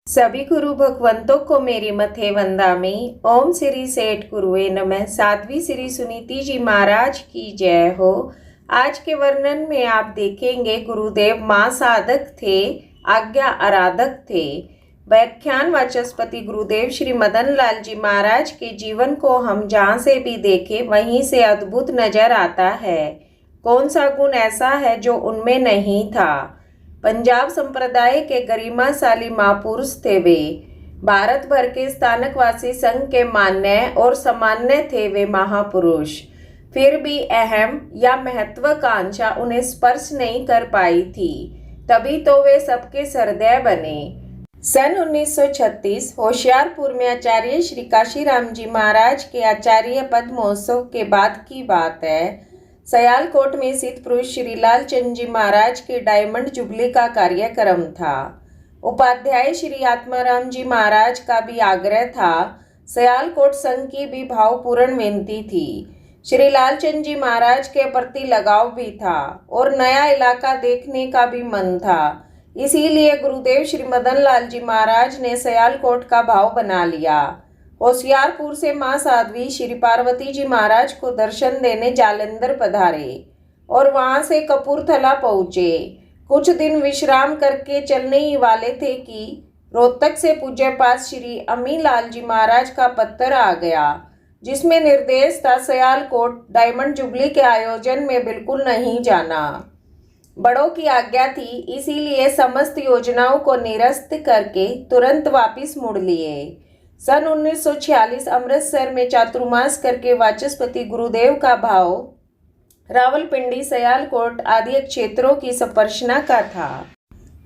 सभी गुरु भगवंतों को मेरी मथे वंदामी। ओम श्री सेठ गुरुवे नमः। साध्वी श्री सुनीति जी महाराज की जय हो। आज के वर्णन में आप देखेंगे गुरुदेव मां साधक थे, आज्ञा आराधक थे। व्याख्यान वाचस्पति गुरुदेव श्री मदन लाल जी महाराज के जीवन को हम जहाँ से भी देखें वहीं से अद्भुत नजर आता है। कौन सा गुण ऐसा है जो उनमें नहीं था। पंजाब संप्रदाय के गरिमाशाली महापुरुष थे वे। भारत भर के स्थानकवासी संघ के मान्य और सामान्य थे वे महापुरुष। फिर भी अहम या महत्वाकांक्षा उन्हें स्पर्श नहीं कर पाई थी, तभी तो वे सबके सरदय बने। सन 1936 होशियारपुर में आचार्य श्री काशीराम जी महाराज के आचार्य पद महोत्सव के बाद की बात है। सयालकोट में सिद्ध पुरुष श्री लालचंद जी महाराज के डायमंड जुबली का कार्यक्रम था। उपाध्याय श्री आत्माराम जी महाराज का भी आग्रह था। सयालकोट संघ की भी भावपूर्ण विनती थी। श्री लालचंद जी महाराज के प्रति लगाव भी था और नया इलाका देखने का भी मन था। इसीलिए गुरुदेव श्री मदन लाल जी महाराज ने सयालकोट का भाव बना लिया। होशियारपुर से मां साध्वी श्री पार्वती जी महाराज को दर्शन देने जालंधर पधारे और वहां से कपूरथला पहुंचे। कुछ दिन विश्राम करके चलने ही वाले थे कि रोहतक से पूज्य पास श्री अमीलाल जी महाराज का पत्र आ गया, जिसमें निर्देश था सयालकोट डायमंड जुबली के आयोजन में बिल्कुल नहीं जाना। बड़ों की आज्ञा थी, इसीलिए समस्त योजनाओं को निरस्त करके तुरंत वापिस मुड़ लिए। सन 1946 अमृतसर में चातुर्मास करके वाचस्पति गुरुदेव का भाव रावलपिंडी, सयालकोट आदि क्षेत्रों की स्पर्शना का था।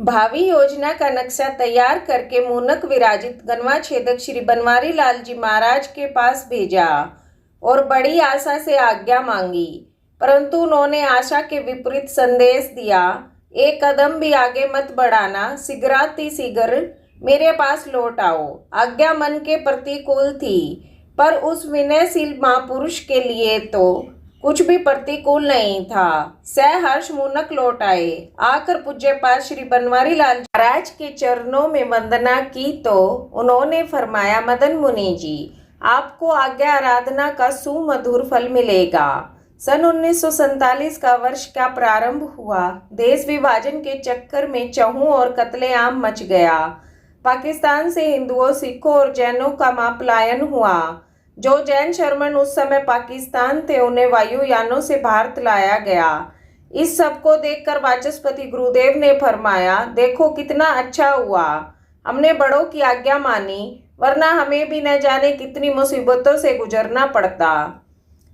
भावी योजना का नक्शा तैयार करके मूनक विराजित गनवा छेदक श्री बनवारी लाल जी महाराज के पास भेजा और बड़ी आशा से आज्ञा मांगी, परंतु उन्होंने आशा के विपरीत संदेश दिया। एक कदम भी आगे मत बढ़ाना, शीघ्रातिशीघ्र मेरे पास लौट आओ। आज्ञा मन के प्रतिकूल थी, पर उस विनयशील महापुरुष के लिए तो कुछ भी प्रतिकूल नहीं था। सहर्ष मूनक लौट आए। आकर पूज्य पास श्री बनवारी लाल महाराज के चरणों में वंदना की तो उन्होंने फरमाया, मदन मुनि जी, आपको आज्ञा आराधना का सुमधुर फल मिलेगा। सन 1947 का वर्ष का प्रारंभ हुआ। देश विभाजन के चक्कर में चहुं और कत्लेआम मच गया। पाकिस्तान से हिंदुओं, सिखों और जैनों का महापलायन हुआ। जो जैन शर्मन उस समय पाकिस्तान थे, उन्हें वायुयानों से भारत लाया गया। इस सब को देखकर वाचस्पति गुरुदेव ने फरमाया, देखो कितना अच्छा हुआ, हमने बड़ों की आज्ञा मानी, वरना हमें भी न जाने कितनी मुसीबतों से गुजरना पड़ता।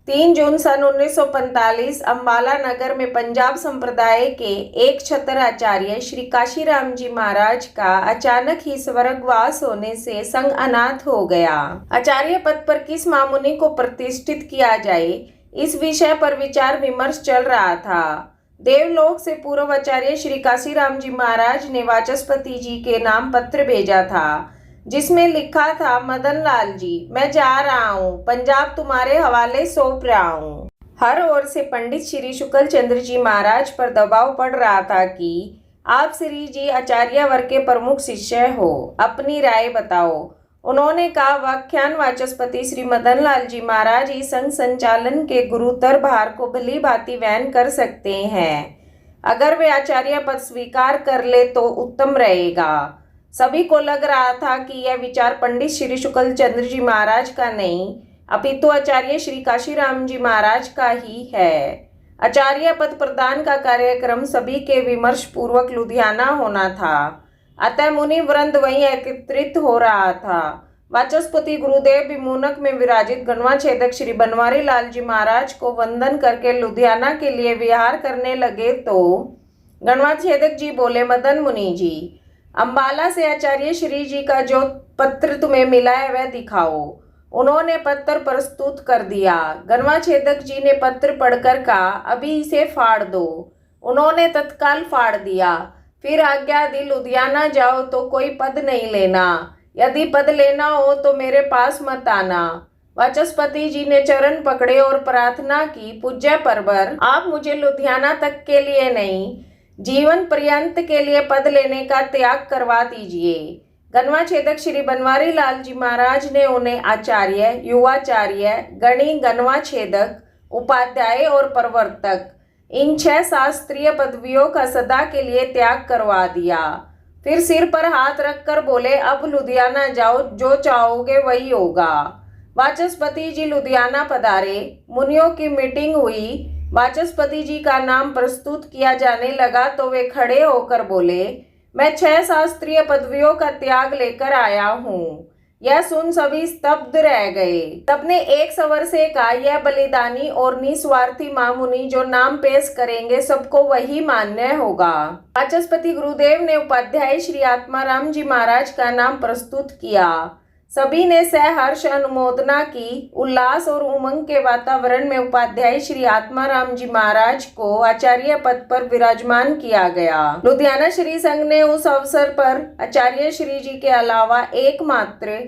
3 जून सन 1945 अम्बाला नगर में पंजाब संप्रदाय के एक छतर आचार्य श्री काशीराम जी महाराज का अचानक ही स्वर्गवास होने से संघ अनाथ हो गया। आचार्य पद पर किस महामुनि को प्रतिष्ठित किया जाए, इस विषय पर विचार विमर्श चल रहा था। देवलोक से पूर्व आचार्य श्री काशीराम जी महाराज ने वाचस्पति जी के नाम पत्र भेजा था, जिसमें लिखा था, मदन लाल जी, मैं जा रहा हूँ, पंजाब तुम्हारे हवाले सौंप रहा हूँ। हर ओर से पंडित श्री शुक्ल चंद्र जी महाराज पर दबाव पड़ रहा था कि आप श्री जी आचार्य वर्ग के प्रमुख शिष्य हो, अपनी राय बताओ। उन्होंने कहा, व्याख्यान वाचस्पति श्री मदन लाल जी महाराज ही संघ संचालन के गुरुतर भार को भली भांति वहन कर सकते हैं। अगर वे आचार्य पद स्वीकार कर ले तो उत्तम रहेगा। सभी को लग रहा था कि यह विचार पंडित श्री शुक्ल चंद्र जी महाराज का नहीं, अपितु आचार्य श्री काशीराम जी महाराज का ही है। आचार्य पद प्रदान का कार्यक्रम सभी के विमर्श पूर्वक लुधियाना होना था, अतः मुनि वृंद वहीं एकत्रित हो रहा था। वाचस्पति गुरुदेव भी मूनक में विराजित गणवा छेदक श्री बनवारी लाल जी महाराज को वंदन करके लुधियाना के लिए विहार करने लगे तो गणवा छेदक जी बोले, मदन मुनि जी, अम्बाला से आचार्य श्री जी का जो पत्र तुम्हें मिला है वह दिखाओ। उन्होंने पत्र प्रस्तुत कर दिया। गणवा छेदक जी ने पत्र पढ़कर कहा, अभी इसे फाड़ दो। उन्होंने तत्काल फाड़ दिया। फिर आज्ञा दी, लुधियाना जाओ तो कोई पद नहीं लेना, यदि पद लेना हो तो मेरे पास मत आना। वाचस्पति जी ने चरण पकड़े और प्रार्थना की, पूज्य परवर, आप मुझे लुधियाना तक के लिए नहीं, जीवन पर्यंत के लिए पद लेने का त्याग करवा दीजिए। गनवा छेदक श्री बनवारी लाल जी महाराज ने उन्हें आचार्य, युवाचार्य, गणी, गनवा छेदक, उपाध्याय और प्रवर्तक इन 6 शास्त्रीय पदवियों का सदा के लिए त्याग करवा दिया। फिर सिर पर हाथ रखकर बोले, अब लुधियाना जाओ, जो चाहोगे वही होगा। वाचस्पति जी लुधियाना पधारे। मुनियों की मीटिंग हुई। वाचस्पति जी का नाम प्रस्तुत किया जाने लगा तो वे खड़े होकर बोले, मैं 6 शास्त्रीय पदवियों का त्याग लेकर आया हूँ। यह सुन सभी स्तब्ध रह गए। सबने एक स्वर से कहा, यह बलिदानी और निस्वार्थी महामुनि जो नाम पेश करेंगे सबको वही मान्य होगा। वाचस्पति गुरुदेव ने उपाध्याय श्री आत्माराम जी महाराज का नाम प्रस्तुत किया। सभी ने सहर्ष अनुमोदना की। उल्लास और उमंग के वातावरण में उपाध्याय श्री आत्माराम जी महाराज को आचार्य पद पर विराजमान किया गया। लुधियाना श्री संघ ने उस अवसर पर आचार्य श्री जी के अलावा एकमात्र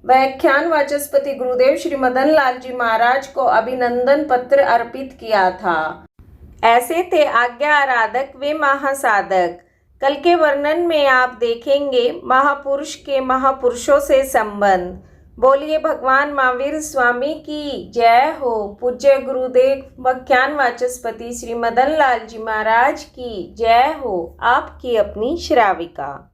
व्याख्यान वाचस्पति गुरुदेव श्री मदन लाल जी महाराज को अभिनंदन पत्र अर्पित किया था। ऐसे थे आज्ञा आराधक वे महासाधक। कल के वर्णन में आप देखेंगे महापुरुष के महापुरुषों से संबंध। बोलिए भगवान महावीर स्वामी की जय हो। पूज्य गुरुदेव व्याख्यान वाचस्पति श्री मदन लाल जी महाराज की जय हो। आपकी अपनी श्राविका।